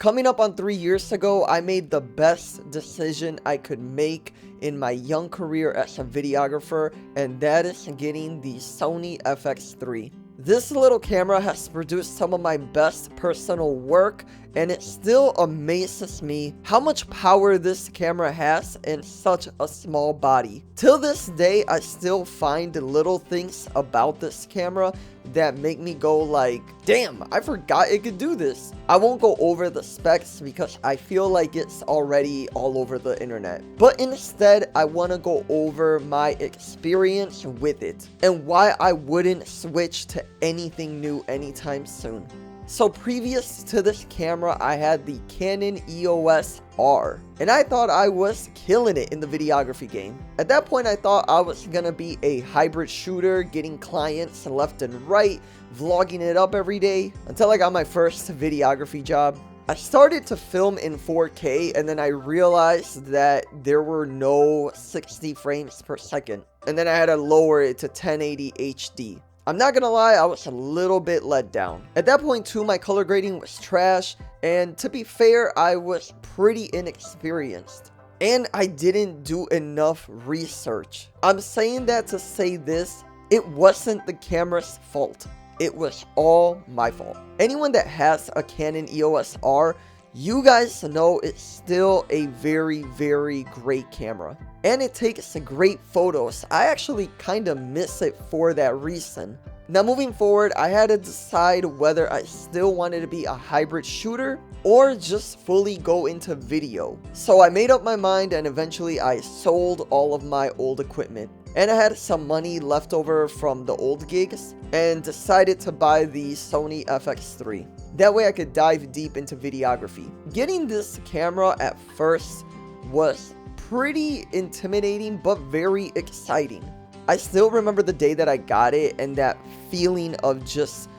Coming up on 3 years ago, I made the best decision I could make in my young career as a videographer, and that is getting the Sony FX3. This little camera has produced some of my best personal work, and it still amazes me how much power this camera has in such a small body. Till this day, I still find little things about this camera that make me go like, damn, I forgot it could do this. I won't go over the specs because I feel like it's already all over the internet. But instead, I want to go over my experience with it and why I wouldn't switch to anything new anytime soon. So previous to this camera, I had the Canon EOS R, and I thought I was killing it in the videography game. At that point, I thought I was gonna be a hybrid shooter, getting clients left and right, vlogging it up every day, until I got my first videography job. I started to film in 4K, and then I realized that there were no 60 frames per second, and then I had to lower it to 1080 HD. I'm not gonna lie, I was a little bit let down. At that point too, my color grading was trash, and to be fair, I was pretty inexperienced. And I didn't do enough research. I'm saying that to say this, it wasn't the camera's fault. It was all my fault. Anyone that has a Canon EOS R, you guys know it's still a very, very great camera. And it takes great photos. I actually kind of miss it for that reason. Now moving forward, I had to decide whether I still wanted to be a hybrid shooter or just fully go into video. So I made up my mind, and eventually I sold all of my old equipment. And I had some money left over from the old gigs and decided to buy the Sony FX3. That way I could dive deep into videography. Getting this camera at first was pretty intimidating but very exciting. I still remember the day that I got it and that feeling of just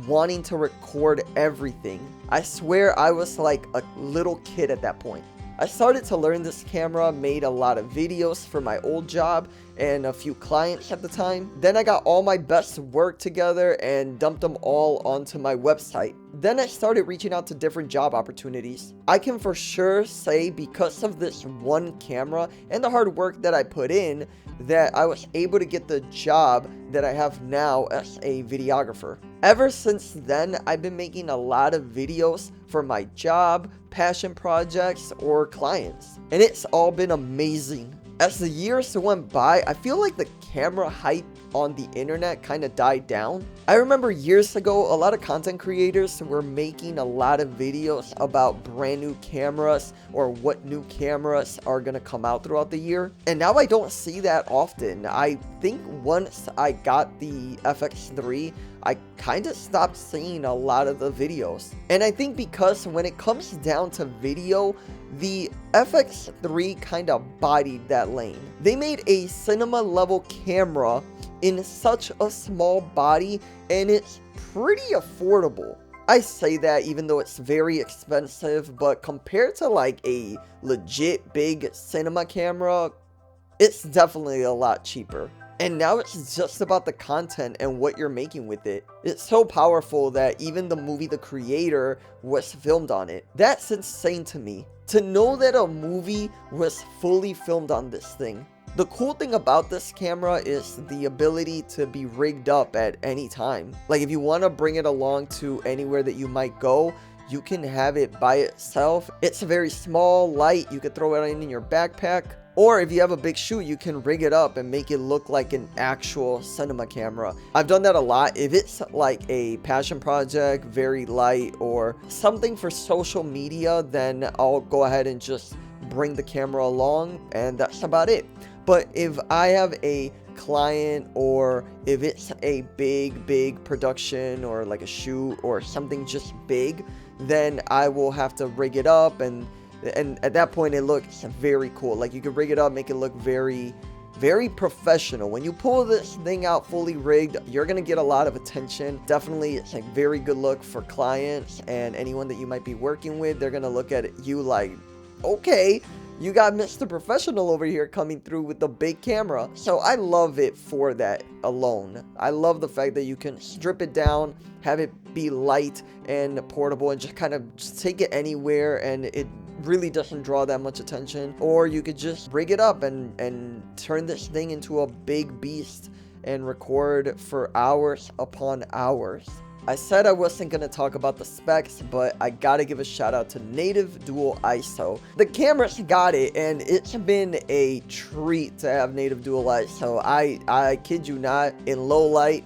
wanting to record everything. I swear I was like a little kid at that point. I started to learn this camera, made a lot of videos for my old job and a few clients at the time. Then I got all my best work together and dumped them all onto my website. Then I started reaching out to different job opportunities. I can for sure say because of this one camera and the hard work that I put in, that I was able to get the job that I have now as a videographer. Ever since then, I've been making a lot of videos for my job, passion projects, or clients. And it's all been amazing. As the years went by, I feel like the camera hype on the internet kind of died down. I remember years ago, a lot of content creators were making a lot of videos about brand new cameras or what new cameras are going to come out throughout the year. And now I don't see that often. I think once I got the FX3, I kind of stopped seeing a lot of the videos. And I think because when it comes down to video, the FX3 kind of bodied that lane. They made a cinema level camera in such a small body, and it's pretty affordable. I say that even though it's very expensive, but compared to like a legit big cinema camera, it's definitely a lot cheaper. And now it's just about the content and what you're making with it. It's so powerful that even the movie The Creator was filmed on it. That's insane to me. To know that a movie was fully filmed on this thing. The cool thing about this camera is the ability to be rigged up at any time. Like if you want to bring it along to anywhere that you might go, you can have it by itself. It's very small, light, you can throw it in your backpack. Or if you have a big shoot, you can rig it up and make it look like an actual cinema camera. I've done that a lot. If it's like a passion project, very light, or something for social media, then I'll go ahead and just bring the camera along, and that's about it. But if I have a client, or if it's a big production or like a shoot or something just big, then I will have to rig it up, and at that point it looks very cool. Like you can rig it up, make it look very professional. When you pull this thing out fully rigged, you're gonna get a lot of attention. Definitely it's a very good look for clients and anyone that you might be working with. They're gonna look at you like, okay, You got Mr. Professional over here coming through with the big camera. So I love it for that alone. I love the fact that you can strip it down, have it be light and portable, and just kind of just take it anywhere, and it really doesn't draw that much attention. Or you could just rig it up and turn this thing into a big beast and record for hours upon hours. I said I wasn't going to talk about the specs, but I gotta give a shout out to native dual ISO. The camera's got it, and it's been a treat to have native dual ISO. I kid you not, in low light,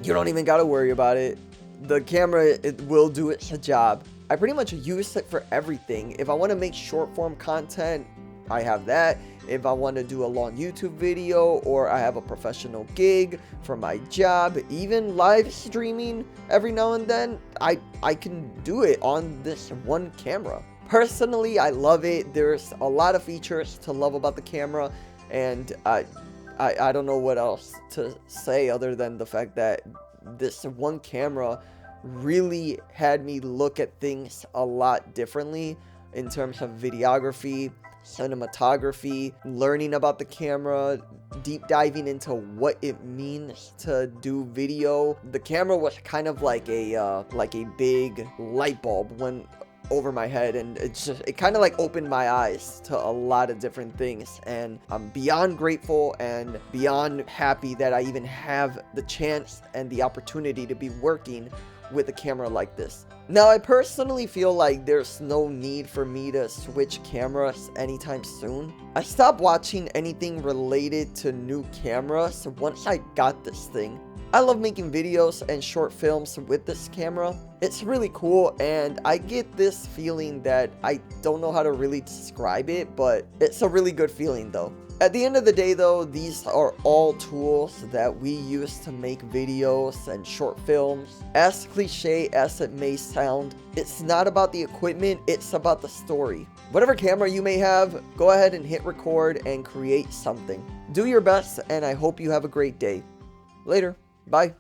you don't even gotta worry about it. The camera, it will do its job. I pretty much use it for everything. If I want to make short form content, I have that. If I want to do a long YouTube video, or I have a professional gig for my job, even live streaming every now and then, I can do it on this one camera. Personally, I love it. There's a lot of features to love about the camera, and I don't know what else to say other than the fact that this one camera really had me look at things a lot differently in terms of videography, cinematography, learning about the camera, deep diving into what it means to do video. The camera was kind of like a big light bulb went over my head, and it kind of like opened my eyes to a lot of different things, and I'm beyond grateful and beyond happy that I even have the chance and the opportunity to be working with a camera like this. Now, I personally feel like there's no need for me to switch cameras anytime soon. I stopped watching anything related to new cameras once I got this thing. I love making videos and short films with this camera. It's really cool, and I get this feeling that I don't know how to really describe it, but it's a really good feeling though. At the end of the day though, these are all tools that we use to make videos and short films. As cliche as it may sound, it's not about the equipment, it's about the story. Whatever camera you may have, go ahead and hit record and create something. Do your best, and I hope you have a great day. Later. Bye.